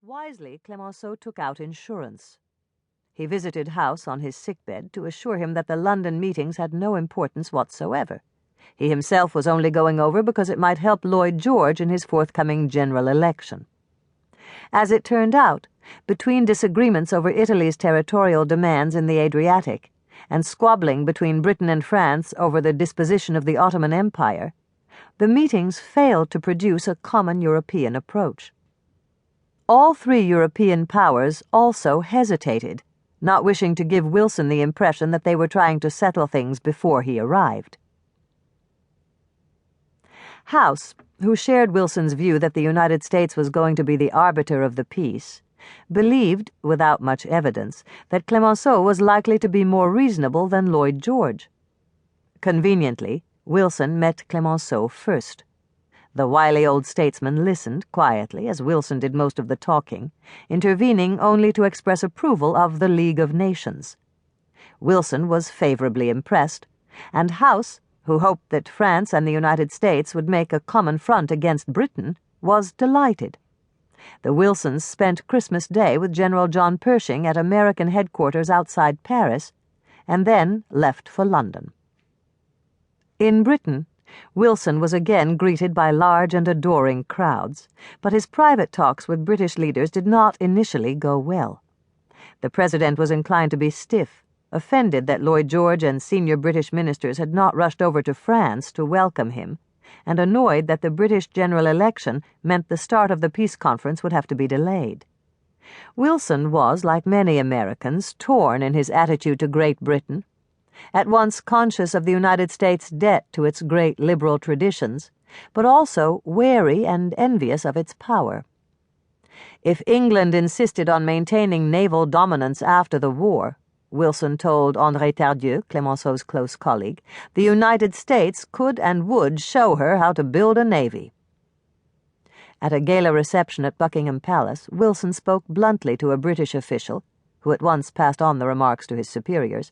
Wisely, Clemenceau took out insurance. He visited House on his sickbed to assure him that the London meetings had no importance whatsoever. He himself was only going over because it might help Lloyd George in his forthcoming general election. As it turned out, between disagreements over Italy's territorial demands in the Adriatic and squabbling between Britain and France over the disposition of the Ottoman Empire, the meetings failed to produce a common European approach. All three European powers also hesitated, not wishing to give Wilson the impression that they were trying to settle things before he arrived. House, who shared Wilson's view that the United States was going to be the arbiter of the peace, believed, without much evidence, that Clemenceau was likely to be more reasonable than Lloyd George. Conveniently, Wilson met Clemenceau first. The wily old statesman listened quietly as Wilson did most of the talking, intervening only to express approval of the League of Nations. Wilson was favorably impressed, and House, who hoped that France and the United States would make a common front against Britain, was delighted. The Wilsons spent Christmas Day with General John Pershing at American headquarters outside Paris, and then left for London. In Britain, Wilson was again greeted by large and adoring crowds, but his private talks with British leaders did not initially go well. The president was inclined to be stiff, offended that Lloyd George and senior British ministers had not rushed over to France to welcome him, and annoyed that the British general election meant the start of the peace conference would have to be delayed. Wilson was, like many Americans, torn in his attitude to Great Britain. At once conscious of the United States' debt to its great liberal traditions, but also wary and envious of its power. If England insisted on maintaining naval dominance after the war, Wilson told André Tardieu, Clemenceau's close colleague, the United States could and would show her how to build a navy. At a gala reception at Buckingham Palace, Wilson spoke bluntly to a British official, who at once passed on the remarks to his superiors.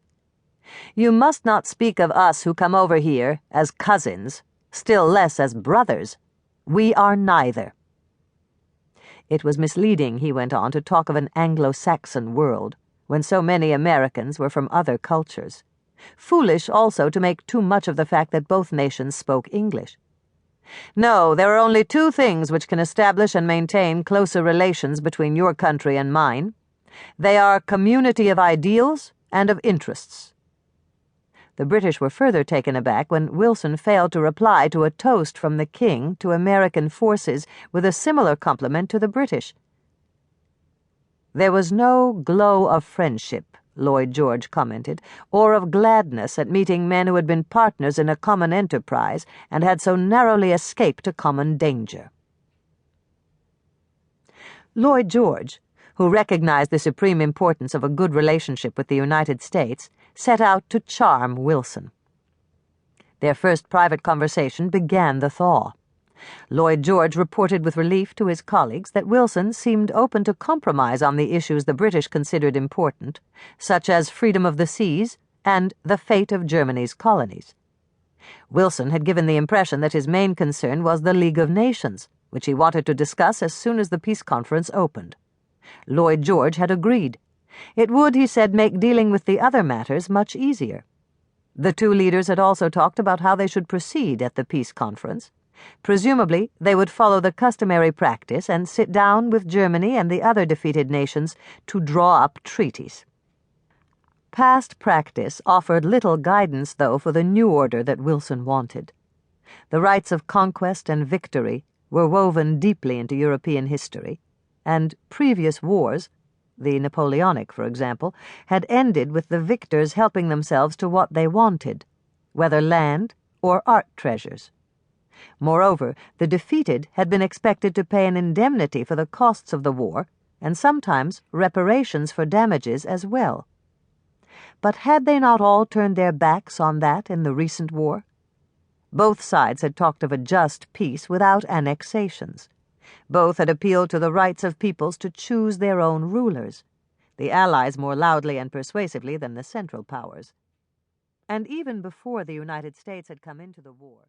"You must not speak of us who come over here as cousins, still less as brothers. We are neither." It was misleading, he went on, to talk of an Anglo-Saxon world, when so many Americans were from other cultures. Foolish also to make too much of the fact that both nations spoke English. "No, there are only two things which can establish and maintain closer relations between your country and mine. They are community of ideals and of interests." The British were further taken aback when Wilson failed to reply to a toast from the King to American forces with a similar compliment to the British. "There was no glow of friendship," Lloyd George commented, "or of gladness at meeting men who had been partners in a common enterprise and had so narrowly escaped a common danger." Lloyd George, who recognized the supreme importance of a good relationship with the United States, set out to charm Wilson. Their first private conversation began the thaw. Lloyd George reported with relief to his colleagues that Wilson seemed open to compromise on the issues the British considered important, such as freedom of the seas and the fate of Germany's colonies. Wilson had given the impression that his main concern was the League of Nations, which he wanted to discuss as soon as the peace conference opened. Lloyd George had agreed. It would, he said, make dealing with the other matters much easier. The two leaders had also talked about how they should proceed at the peace conference. Presumably, they would follow the customary practice and sit down with Germany and the other defeated nations to draw up treaties. Past practice offered little guidance, though, for the new order that Wilson wanted. The rites of conquest and victory were woven deeply into European history, and previous wars, the Napoleonic, for example, had ended with the victors helping themselves to what they wanted, whether land or art treasures. Moreover, the defeated had been expected to pay an indemnity for the costs of the war, and sometimes reparations for damages as well. But had they not all turned their backs on that in the recent war? Both sides had talked of a just peace without annexations. Both had appealed to the rights of peoples to choose their own rulers, the Allies more loudly and persuasively than the Central Powers. And even before the United States had come into the war,